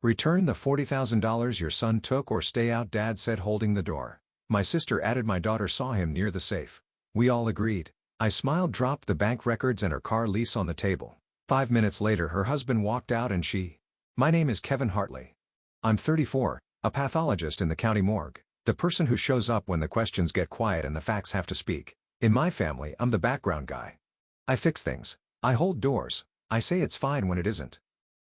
Return the $40,000 your son took or stay out, Dad said, holding the door. My sister added my daughter saw him near the safe. We all agreed. I smiled, dropped the bank records and her car lease on the table. 5 minutes later her husband walked out and she. My name is Kevin Hartley. I'm 34, a pathologist in the county morgue. The person who shows up when the questions get quiet and the facts have to speak. In my family I'm the background guy. I fix things. I hold doors. I say it's fine when it isn't.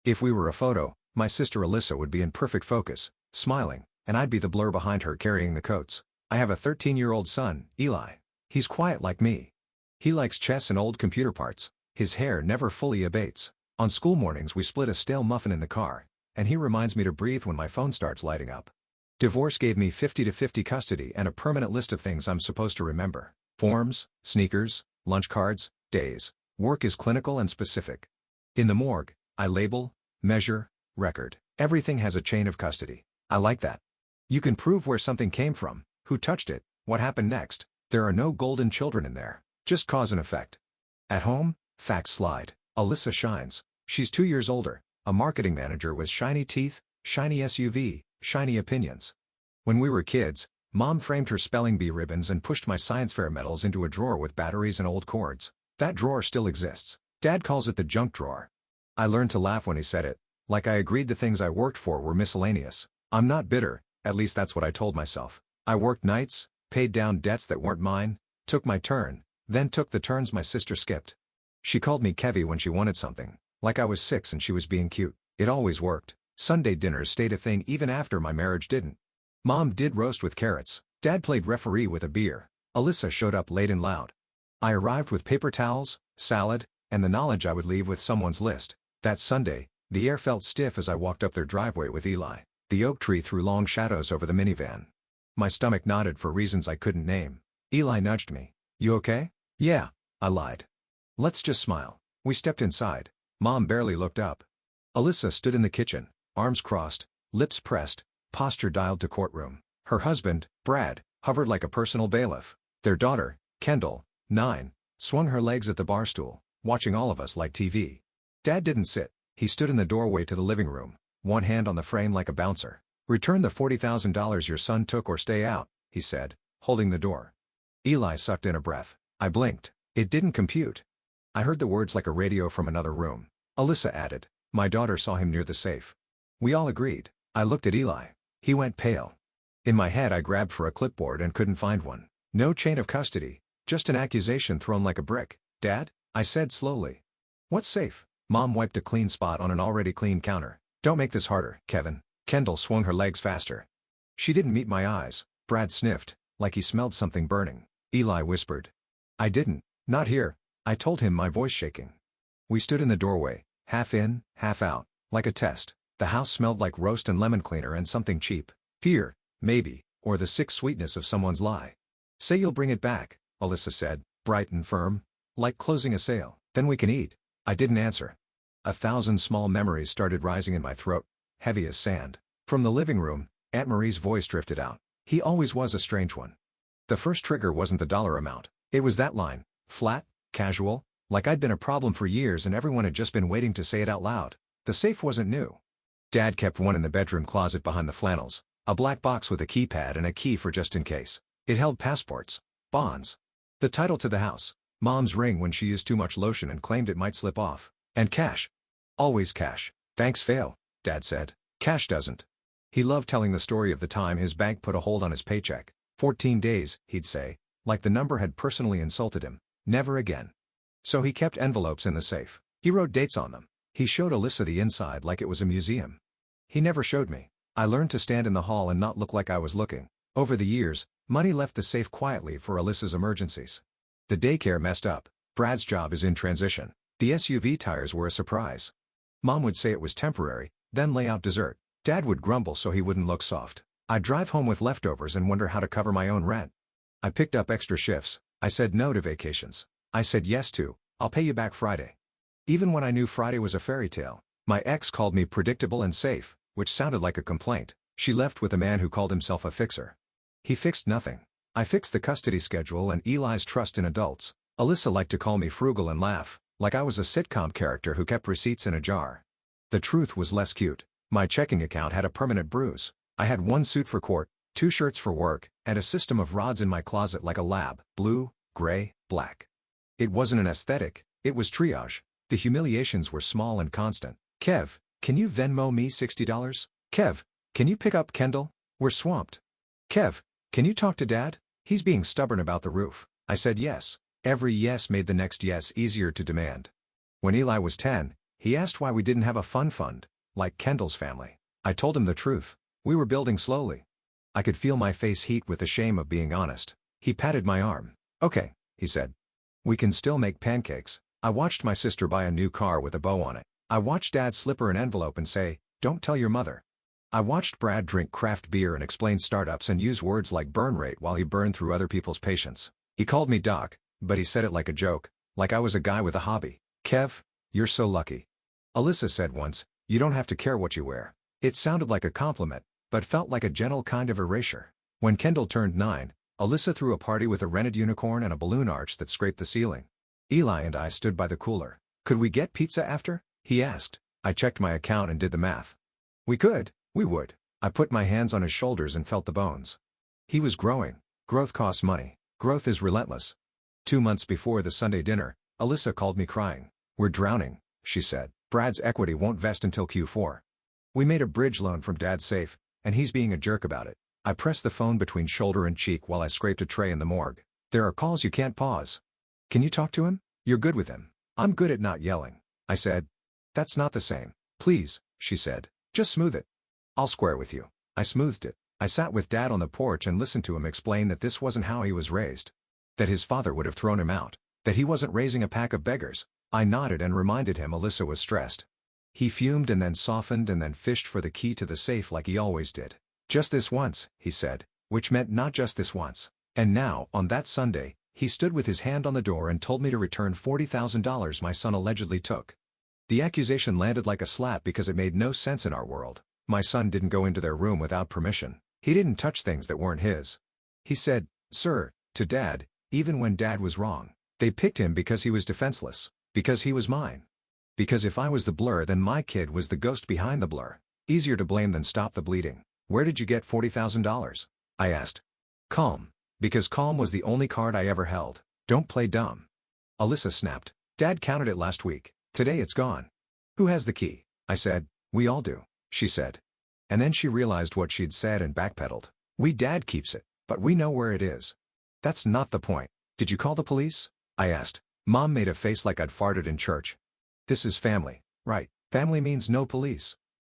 If we were a photo, my sister Alyssa would be in perfect focus, smiling, and I'd be the blur behind her carrying the coats. I have a 13-year-old son, Eli. He's quiet like me. He likes chess and old computer parts. His hair never fully abates. On school mornings we split a stale muffin in the car, and he reminds me to breathe when my phone starts lighting up. Divorce gave me 50-50 custody and a permanent list of things I'm supposed to remember. Forms, sneakers, lunch cards, days. Work is clinical and specific. In the morgue, I label, measure, record. Everything has a chain of custody. I like that. You can prove where something came from, who touched it, what happened next. There are no golden children in there, just cause and effect. At home, facts slide. Alyssa shines. She's 2 years older, a marketing manager with shiny teeth, shiny SUV, shiny opinions. When we were kids, Mom framed her spelling bee ribbons and pushed my science fair medals into a drawer with batteries and old cords. That drawer still exists. Dad calls it the junk drawer. I learned to laugh when he said it, like I agreed the things I worked for were miscellaneous. I'm not bitter, at least that's what I told myself. I worked nights, paid down debts that weren't mine, took my turn, then took the turns my sister skipped. She called me Kevy when she wanted something, like I was 6 and she was being cute. It always worked. Sunday dinners stayed a thing even after my marriage didn't. Mom did roast with carrots. Dad played referee with a beer. Alyssa showed up late and loud. I arrived with paper towels, salad, and the knowledge I would leave with someone's list. That Sunday, the air felt stiff as I walked up their driveway with Eli. The oak tree threw long shadows over the minivan. My stomach nodded for reasons I couldn't name. Eli nudged me. You okay? Yeah, I lied. Let's just smile. We stepped inside. Mom barely looked up. Alyssa stood in the kitchen, arms crossed, lips pressed, posture dialed to courtroom. Her husband, Brad, hovered like a personal bailiff. Their daughter, Kendall, 9, swung her legs at the bar stool, watching all of us like TV. Dad didn't sit. He stood in the doorway to the living room, one hand on the frame like a bouncer. Return the $40,000 your son took or stay out, he said, holding the door. Eli sucked in a breath. I blinked. It didn't compute. I heard the words like a radio from another room. Alyssa added, my daughter saw him near the safe. We all agreed. I looked at Eli. He went pale. In my head I grabbed for a clipboard and couldn't find one. No chain of custody, just an accusation thrown like a brick. Dad? I said slowly. What's safe? Mom wiped a clean spot on an already clean counter. Don't make this harder, Kevin. Kendall swung her legs faster. She didn't meet my eyes. Brad sniffed, like he smelled something burning. Eli whispered. I didn't. Not here. I told him, my voice shaking. We stood in the doorway, half in, half out, like a test. The house smelled like roast and lemon cleaner and something cheap. Fear, maybe, or the sick sweetness of someone's lie. Say you'll bring it back, Alyssa said, bright and firm, like closing a sale. Then we can eat. I didn't answer. 1,000 small memories started rising in my throat, heavy as sand. From the living room, Aunt Marie's voice drifted out. He always was a strange one. The first trigger wasn't the dollar amount. It was that line, flat, casual, like I'd been a problem for years and everyone had just been waiting to say it out loud. The safe wasn't new. Dad kept one in the bedroom closet behind the flannels, a black box with a keypad and a key for just in case. It held passports, bonds, the title to the house, Mom's ring when she used too much lotion and claimed it might slip off, and cash. Always cash. Banks fail, Dad said. Cash doesn't. He loved telling the story of the time his bank put a hold on his paycheck. 14 days, he'd say, like the number had personally insulted him. Never again. So he kept envelopes in the safe. He wrote dates on them. He showed Alyssa the inside like it was a museum. He never showed me. I learned to stand in the hall and not look like I was looking. Over the years, money left the safe quietly for Alyssa's emergencies. The daycare messed up. Brad's job is in transition. The SUV tires were a surprise. Mom would say it was temporary, then lay out dessert. Dad would grumble so he wouldn't look soft. I'd drive home with leftovers and wonder how to cover my own rent. I picked up extra shifts. I said no to vacations. I said yes to, I'll pay you back Friday. Even when I knew Friday was a fairy tale. My ex called me predictable and safe, which sounded like a complaint. She left with a man who called himself a fixer. He fixed nothing. I fixed the custody schedule and Eli's trust in adults. Alyssa liked to call me frugal and laugh, like I was a sitcom character who kept receipts in a jar. The truth was less cute. My checking account had a permanent bruise. I had one suit for court, 2 shirts for work, and a system of rods in my closet like a lab: blue, gray, black. It wasn't an aesthetic, it was triage. The humiliations were small and constant. Kev, can you Venmo me $60? Kev, can you pick up Kendall? We're swamped. Kev, can you talk to Dad? He's being stubborn about the roof. I said yes. Every yes made the next yes easier to demand. When Eli was 10, he asked why we didn't have a fun fund, like Kendall's family. I told him the truth. We were building slowly. I could feel my face heat with the shame of being honest. He patted my arm. Okay, he said. We can still make pancakes. I watched my sister buy a new car with a bow on it. I watched Dad slip her an envelope and say, "Don't tell your mother." I watched Brad drink craft beer and explain startups and use words like burn rate while he burned through other people's patience. He called me Doc, but he said it like a joke, like I was a guy with a hobby. Kev, you're so lucky. Alyssa said once, "You don't have to care what you wear." It sounded like a compliment, but felt like a gentle kind of erasure. When Kendall turned 9, Alyssa threw a party with a rented unicorn and a balloon arch that scraped the ceiling. Eli and I stood by the cooler. "Could we get pizza after?" he asked. I checked my account and did the math. We could. We would. I put my hands on his shoulders and felt the bones. He was growing. Growth costs money. Growth is relentless. 2 months before the Sunday dinner, Alyssa called me crying. "We're drowning," she said. "Brad's equity won't vest until Q4. We made a bridge loan from Dad's safe, and he's being a jerk about it." I pressed the phone between shoulder and cheek while I scraped a tray in the morgue. "There are calls you can't pause. Can you talk to him? You're good with him." "I'm good at not yelling," I said. "That's not the same." "Please," she said. "Just smooth it." "I'll square with you." I smoothed it. I sat with Dad on the porch and listened to him explain that this wasn't how he was raised. That his father would have thrown him out. That he wasn't raising a pack of beggars. I nodded and reminded him Alyssa was stressed. He fumed and then softened and then fished for the key to the safe like he always did. "Just this once," he said, which meant not just this once. And now, on that Sunday, he stood with his hand on the door and told me to return $40,000 my son allegedly took. The accusation landed like a slap because it made no sense in our world. My son didn't go into their room without permission. He didn't touch things that weren't his. He said, "Sir," to Dad, even when Dad was wrong. They picked him because he was defenseless. Because he was mine. Because if I was the blur, then my kid was the ghost behind the blur. Easier to blame than stop the bleeding. "Where did you get $40,000? I asked. "Calm. Because calm was the only card I ever held. Don't play dumb." Alyssa snapped. "Dad counted it last week. Today it's gone." "Who has the key?" I said. "We all do," she said. And then she realized what she'd said and backpedaled. Dad keeps it, but we know where it is." "That's not the point. Did you call the police?" I asked. Mom made a face like I'd farted in church. "This is family, right? Family means no police.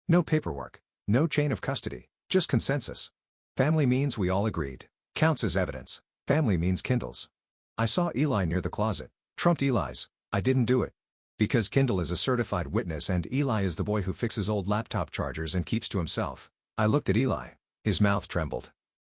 No paperwork. No chain of custody. Just consensus. Family means we all agreed. Counts as evidence. Family means kindles." I saw Eli near the closet. Trumped Eli's. I didn't do it. Because Kindle is a certified witness and Eli is the boy who fixes old laptop chargers and keeps to himself. I looked at Eli. His mouth trembled.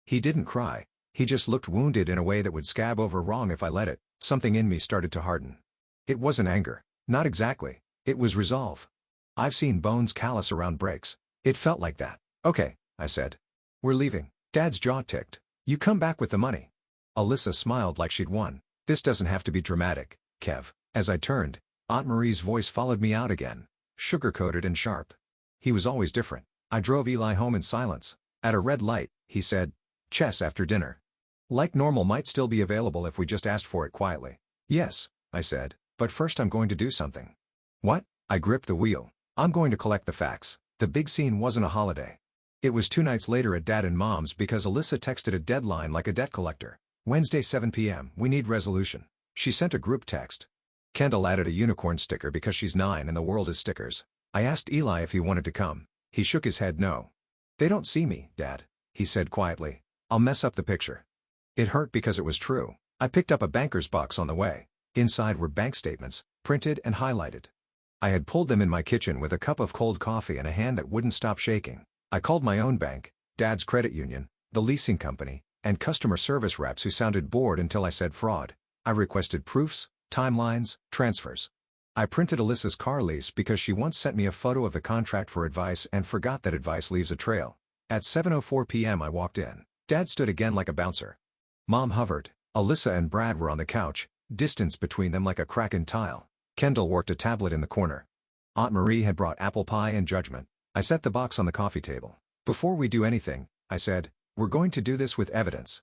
He didn't cry. He just looked wounded in a way that would scab over wrong if I let it. Something in me started to harden. It wasn't anger. Not exactly. It was resolve. I've seen bones callous around breaks. It felt like that. "Okay," I said. "We're leaving." Dad's jaw ticked. "You come back with the money." Alyssa smiled like she'd won. "This doesn't have to be dramatic, Kev." As I turned, Aunt Marie's voice followed me out again. Sugar-coated and sharp. He was always different. I drove Eli home in silence. At a red light, he said, "Chess after dinner. Like normal might still be available if we just asked for it quietly." "Yes," I said, "but first I'm going to do something." "What?" I gripped the wheel. "I'm going to collect the facts." The big scene wasn't a holiday. It was 2 nights later at Dad and Mom's because Alyssa texted a deadline like a debt collector. "Wednesday 7 p.m. We need resolution." She sent a group text. Kendall added a unicorn sticker because she's 9 and the world is stickers. I asked Eli if he wanted to come. He shook his head no. "They don't see me, Dad," he said quietly. "I'll mess up the picture." It hurt because it was true. I picked up a banker's box on the way. Inside were bank statements, printed and highlighted. I had pulled them in my kitchen with a cup of cold coffee and a hand that wouldn't stop shaking. I called my own bank, Dad's credit union, the leasing company, and customer service reps who sounded bored until I said fraud. I requested proofs, timelines, transfers. I printed Alyssa's car lease because she once sent me a photo of the contract for advice and forgot that advice leaves a trail. At 7:04 p.m. I walked in. Dad stood again like a bouncer. Mom hovered. Alyssa and Brad were on the couch, distance between them like a crack in tile. Kendall worked a tablet in the corner. Aunt Marie had brought apple pie and judgment. I set the box on the coffee table. Before we do anything, I said, we're going to do this with evidence.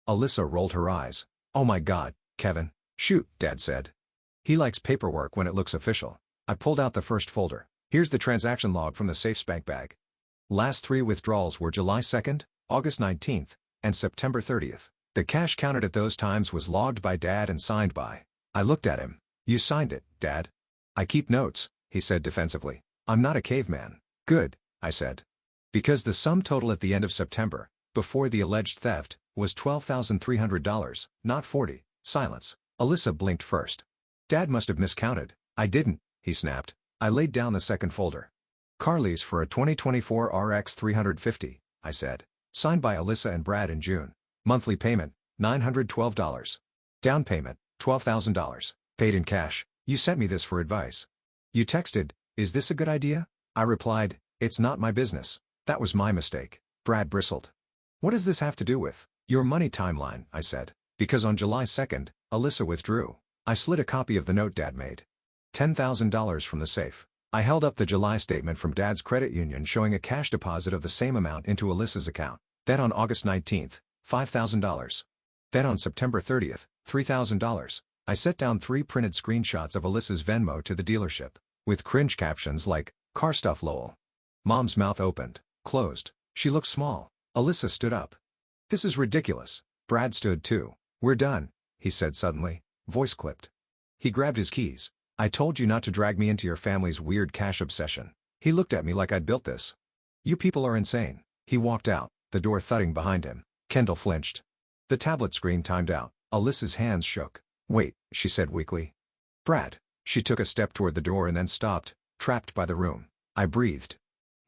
Alyssa rolled her eyes. Oh my God, Kevin. Shoot, Dad said. He likes paperwork when it looks official. I pulled out the first folder. Here's the transaction log from the safe's bank bag. Last 3 withdrawals were July 2nd, August 19th, and September 30th. The cash counted at those times was logged by Dad and signed by. I looked at him. You signed it, Dad. I keep notes, he said defensively. I'm not a caveman. Good, I said. Because the sum total at the end of September, before the alleged theft, was $12,300, not $40. Silence. Alyssa blinked first. Dad must have miscounted. I didn't, he snapped. I laid down the second folder. Car lease for a 2024 RX 350, I said. Signed by Alyssa and Brad in June. Monthly payment, $912. Down payment, $12,000. Paid in cash. You sent me this for advice. You texted, is this a good idea? I replied, it's not my business. That was my mistake. Brad bristled. What does this have to do with your money timeline? I said. Because on July 2nd, Alyssa withdrew. I slid a copy of the note Dad made. $10,000 from the safe. I held up the July statement from Dad's credit union showing a cash deposit of the same amount into Alyssa's account. Then on August 19th, $5,000. Then on September 30th, $3,000. I set down 3 printed screenshots of Alyssa's Venmo to the dealership, with cringe captions like, car stuff lol. Mom's mouth opened, closed. She looked small. Alyssa stood up. This is ridiculous. Brad stood too. We're done, he said suddenly, voice clipped. He grabbed his keys. I told you not to drag me into your family's weird cash obsession. He looked at me like I'd built this. You people are insane. He walked out, the door thudding behind him. Kendall flinched. The tablet screen timed out. Alyssa's hands shook. Wait, she said weakly. Brad. She took a step toward the door and then stopped, trapped by the room. I breathed.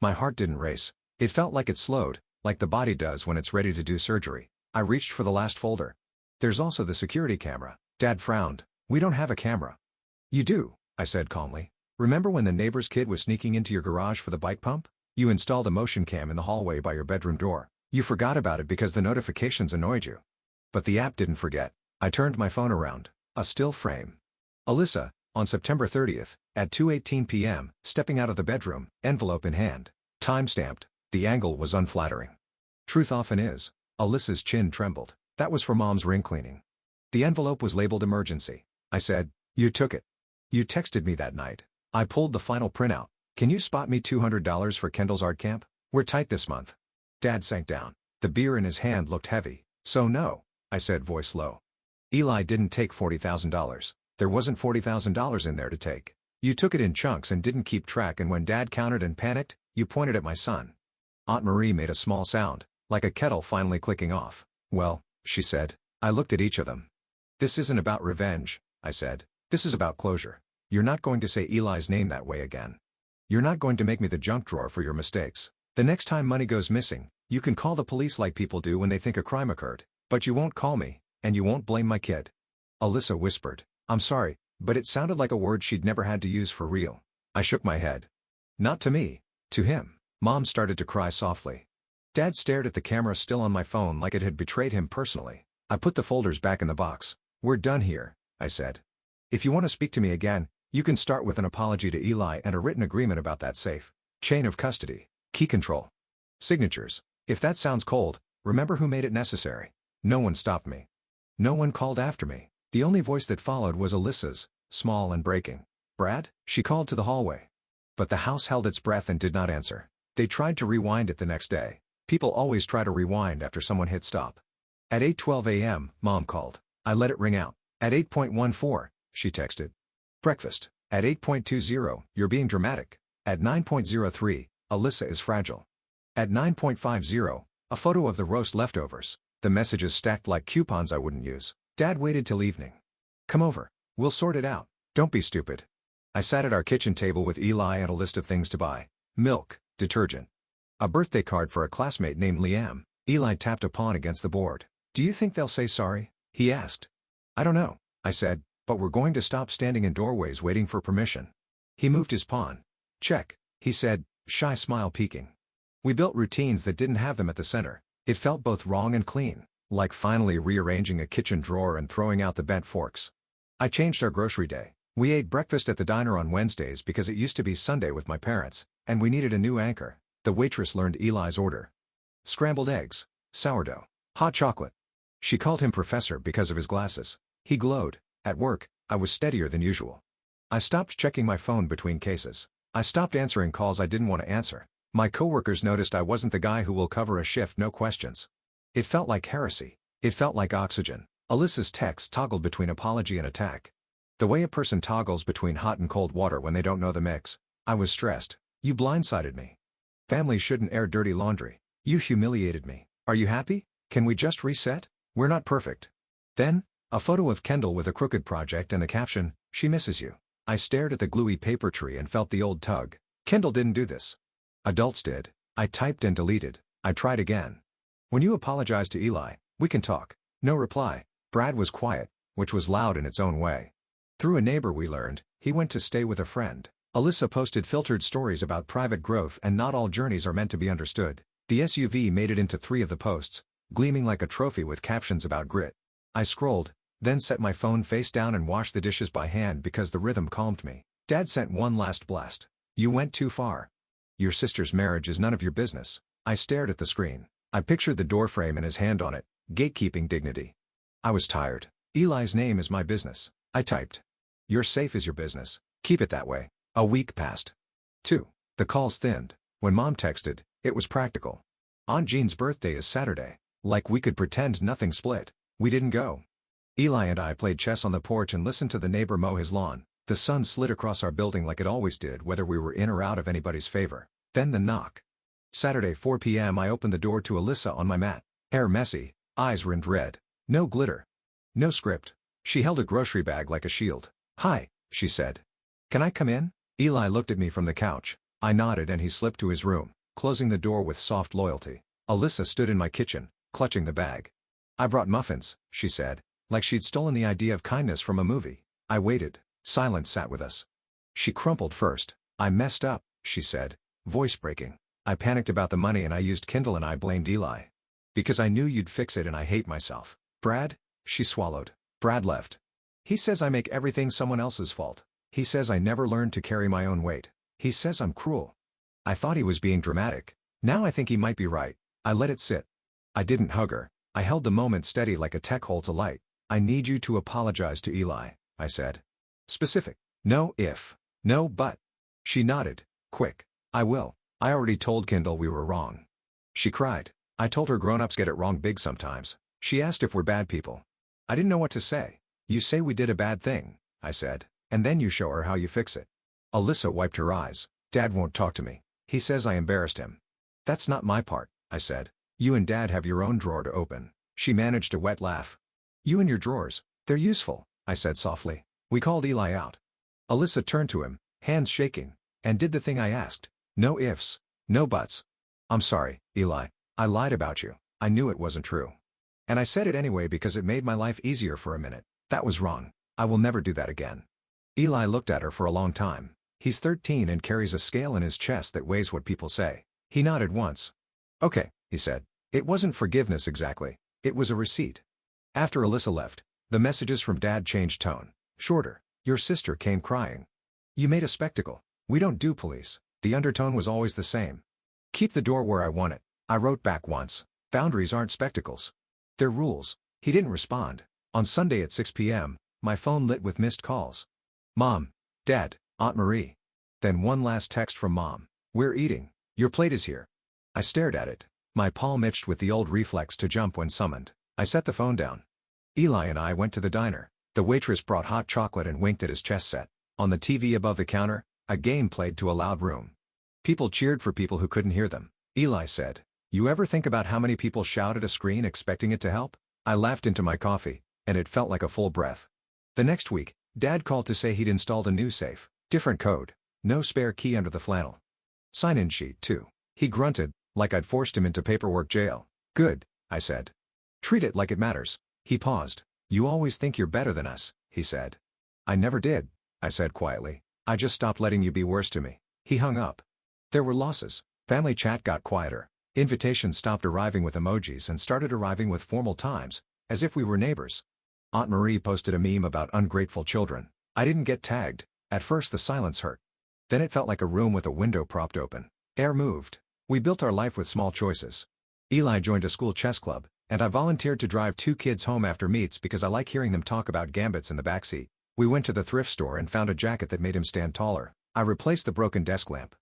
My heart didn't race. It felt like it slowed, like the body does when it's ready to do surgery. I reached for the last folder. There's also the security camera. Dad frowned. We don't have a camera. You do, I said calmly. Remember when the neighbor's kid was sneaking into your garage for the bike pump? You installed a motion cam in the hallway by your bedroom door. You forgot about it because the notifications annoyed you. But the app didn't forget. I turned my phone around. A still frame. Alyssa, on September 30th, at 2:18 p.m., stepping out of the bedroom, envelope in hand. Time-stamped. The angle was unflattering. Truth often is. Alyssa's chin trembled. That was for Mom's ring cleaning. The envelope was labeled emergency. I said, you took it. You texted me that night. I pulled the final printout. Can you spot me $200 for Kendall's art camp? We're tight this month. Dad sank down. The beer in his hand looked heavy. So no, I said voice low. Eli didn't take $40,000. There wasn't $40,000 in there to take. You took it in chunks and didn't keep track, and when Dad counted and panicked, you pointed at my son. Aunt Marie made a small sound, like a kettle finally clicking off. Well, she said. I looked at each of them. This isn't about revenge, I said. This is about closure. You're not going to say Eli's name that way again. You're not going to make me the junk drawer for your mistakes. The next time money goes missing, you can call the police like people do when they think a crime occurred. But you won't call me, and you won't blame my kid. Alyssa whispered. I'm sorry, but it sounded like a word she'd never had to use for real. I shook my head. Not to me. To him. Mom started to cry softly. Dad stared at the camera still on my phone like it had betrayed him personally. I put the folders back in the box. We're done here, I said. If you want to speak to me again, you can start with an apology to Eli and a written agreement about that safe. Chain of custody. Key control. Signatures. If that sounds cold, remember who made it necessary. No one stopped me. No one called after me. The only voice that followed was Alyssa's, small and breaking. Brad? She called to the hallway. But the house held its breath and did not answer. They tried to rewind it the next day. People always try to rewind after someone hit stop. At 8:12 a.m., Mom called. I let it ring out. At 8:14, she texted. Breakfast. At 8:20, you're being dramatic. At 9:03, Alyssa is fragile. At 9:50, a photo of the roast leftovers. The messages stacked like coupons I wouldn't use. Dad waited till evening. Come over. We'll sort it out. Don't be stupid. I sat at our kitchen table with Eli and a list of things to buy. Milk, detergent. A birthday card for a classmate named Liam. Eli tapped a pawn against the board. Do you think they'll say sorry? He asked. I don't know, I said, but we're going to stop standing in doorways waiting for permission. He moved his pawn. Check, he said, shy smile peeking. We built routines that didn't have them at the center. It felt both wrong and clean, like finally rearranging a kitchen drawer and throwing out the bent forks. I changed our grocery day. We ate breakfast at the diner on Wednesdays because it used to be Sunday with my parents. And we needed a new anchor. The waitress learned Eli's order. Scrambled eggs, sourdough, hot chocolate. She called him professor because of his glasses. He glowed. At work, I was steadier than usual. I stopped checking my phone between cases. I stopped answering calls I didn't want to answer. My coworkers noticed I wasn't the guy who will cover a shift no questions. It felt like heresy. It felt like oxygen. Alyssa's text toggled between apology and attack. The way a person toggles between hot and cold water when they don't know the mix. I was stressed. You blindsided me. Family shouldn't air dirty laundry. You humiliated me. Are you happy? Can we just reset? We're not perfect. Then, a photo of Kendall with a crooked project and the caption, "She misses you." I stared at the gluey paper tree and felt the old tug. Kendall didn't do this. Adults did. I typed and deleted. I tried again. When you apologize to Eli, we can talk. No reply. Brad was quiet, which was loud in its own way. Through a neighbor we learned, he went to stay with a friend. Alyssa posted filtered stories about private growth and not all journeys are meant to be understood. The SUV made it into 3 of the posts, gleaming like a trophy with captions about grit. I scrolled, then set my phone face down and washed the dishes by hand because the rhythm calmed me. Dad sent one last blast. You went too far. Your sister's marriage is none of your business. I stared at the screen. I pictured the doorframe and his hand on it, gatekeeping dignity. I was tired. Eli's name is my business. I typed. Your safe is your business. Keep it that way. A week passed. 2. The calls thinned. When Mom texted, it was practical. Aunt Jean's birthday is Saturday. Like we could pretend nothing split. We didn't go. Eli and I played chess on the porch and listened to the neighbor mow his lawn. The sun slid across our building like it always did whether we were in or out of anybody's favor. Then the knock. Saturday 4 p.m. I opened the door to Alyssa on my mat. Hair messy, eyes rimmed red. No glitter. No script. She held a grocery bag like a shield. Hi, she said. Can I come in? Eli looked at me from the couch. I nodded and he slipped to his room, closing the door with soft loyalty. Alyssa stood in my kitchen, clutching the bag. I brought muffins, she said, like she'd stolen the idea of kindness from a movie. I waited. Silence sat with us. She crumpled first. I messed up, she said, voice breaking. I panicked about the money and I used Kindle and I blamed Eli. Because I knew you'd fix it and I hate myself. Brad? She swallowed. Brad left. He says I make everything someone else's fault. He says I never learned to carry my own weight. He says I'm cruel. I thought he was being dramatic. Now I think he might be right. I let it sit. I didn't hug her. I held the moment steady like a tech holds a light. I need you to apologize to Eli, I said. Specific. No if. No but. She nodded. Quick. I will. I already told Kendall we were wrong. She cried. I told her grown-ups get it wrong big sometimes. She asked if we're bad people. I didn't know what to say. You say we did a bad thing, I said, and then you show her how you fix it. Alyssa wiped her eyes. Dad won't talk to me. He says I embarrassed him. That's not my part, I said. You and Dad have your own drawer to open. She managed a wet laugh. You and your drawers, they're useful, I said softly. We called Eli out. Alyssa turned to him, hands shaking, and did the thing I asked. No ifs, no buts. I'm sorry, Eli. I lied about you. I knew it wasn't true. And I said it anyway because it made my life easier for a minute. That was wrong. I will never do that again. Eli looked at her for a long time. He's 13 and carries a scale in his chest that weighs what people say. He nodded once. Okay, he said. It wasn't forgiveness exactly. It was a receipt. After Alyssa left, the messages from Dad changed tone. Shorter. Your sister came crying. You made a spectacle. We don't do police. The undertone was always the same. Keep the door where I want it. I wrote back once. Boundaries aren't spectacles. They're rules. He didn't respond. On Sunday at 6 p.m., my phone lit with missed calls. Mom. Dad. Aunt Marie. Then one last text from Mom. We're eating. Your plate is here. I stared at it. My palm itched with the old reflex to jump when summoned. I set the phone down. Eli and I went to the diner. The waitress brought hot chocolate and winked at his chess set. On the TV above the counter, a game played to a loud room. People cheered for people who couldn't hear them. Eli said, You ever think about how many people shout at a screen expecting it to help? I laughed into my coffee, and it felt like a full breath. The next week, Dad called to say he'd installed a new safe. Different code. No spare key under the flannel. Sign-in sheet, too. He grunted, like I'd forced him into paperwork jail. Good, I said. Treat it like it matters. He paused. You always think you're better than us, he said. I never did, I said quietly. I just stopped letting you be worse to me. He hung up. There were losses. Family chat got quieter. Invitations stopped arriving with emojis and started arriving with formal times, as if we were neighbors. Aunt Marie posted a meme about ungrateful children. I didn't get tagged. At first the silence hurt. Then it felt like a room with a window propped open. Air moved. We built our life with small choices. Eli joined a school chess club, and I volunteered to drive 2 kids home after meets because I like hearing them talk about gambits in the backseat. We went to the thrift store and found a jacket that made him stand taller. I replaced the broken desk lamp.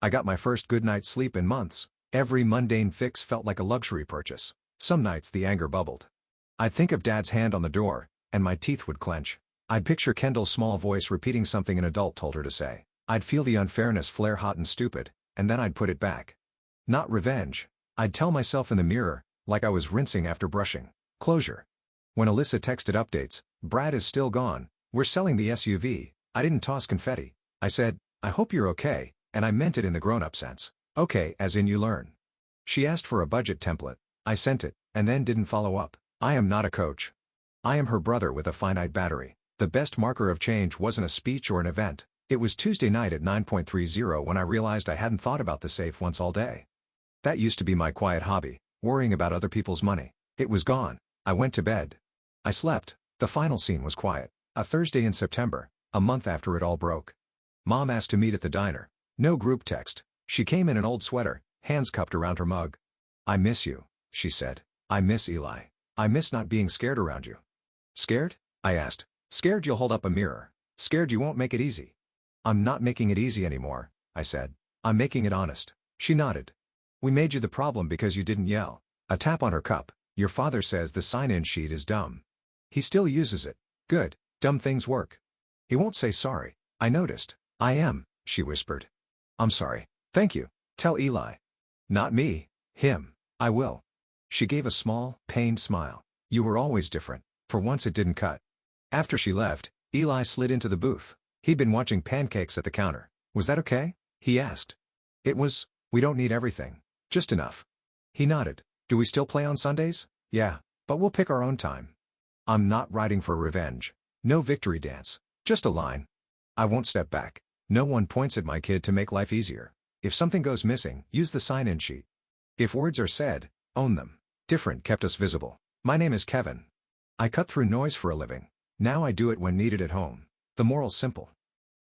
I got my first good night's sleep in months. Every mundane fix felt like a luxury purchase. Some nights the anger bubbled. I'd think of Dad's hand on the door, and my teeth would clench. I'd picture Kendall's small voice repeating something an adult told her to say. I'd feel the unfairness flare hot and stupid, and then I'd put it back. Not revenge. I'd tell myself in the mirror, like I was rinsing after brushing. Closure. When Alyssa texted updates, Brad is still gone, we're selling the SUV, I didn't toss confetti. I said, I hope you're okay, and I meant it in the grown-up sense. Okay, as in you learn. She asked for a budget template. I sent it, and then didn't follow up. I am not a coach. I am her brother with a finite battery. The best marker of change wasn't a speech or an event. It was Tuesday night at 9:30 when I realized I hadn't thought about the safe once all day. That used to be my quiet hobby, worrying about other people's money. It was gone. I went to bed. I slept. The final scene was quiet. A Thursday in September, a month after it all broke. Mom asked to meet at the diner. No group text. She came in an old sweater, hands cupped around her mug. I miss you, she said. I miss Eli. I miss not being scared around you. Scared? I asked. Scared you'll hold up a mirror. Scared you won't make it easy. I'm not making it easy anymore, I said. I'm making it honest. She nodded. We made you the problem because you didn't yell. A tap on her cup. Your father says the sign-in sheet is dumb. He still uses it. Good. Dumb things work. He won't say sorry. I noticed. I am, she whispered. I'm sorry. Thank you. Tell Eli. Not me. Him. I will. She gave a small, pained smile. You were always different. For once it didn't cut. After she left, Eli slid into the booth. He'd been watching pancakes at the counter. Was that okay? He asked. It was. We don't need everything. Just enough. He nodded. Do we still play on Sundays? Yeah, but we'll pick our own time. I'm not riding for revenge. No victory dance. Just a line. I won't step back. No one points at my kid to make life easier. If something goes missing, use the sign-in sheet. If words are said, own them. Different kept us visible. My name is Kevin. I cut through noise for a living. Now I do it when needed at home. The moral's simple.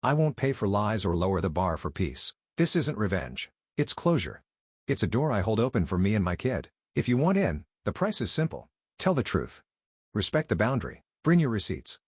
I won't pay for lies or lower the bar for peace. This isn't revenge. It's closure. It's a door I hold open for me and my kid. If you want in, the price is simple. Tell the truth. Respect the boundary. Bring your receipts.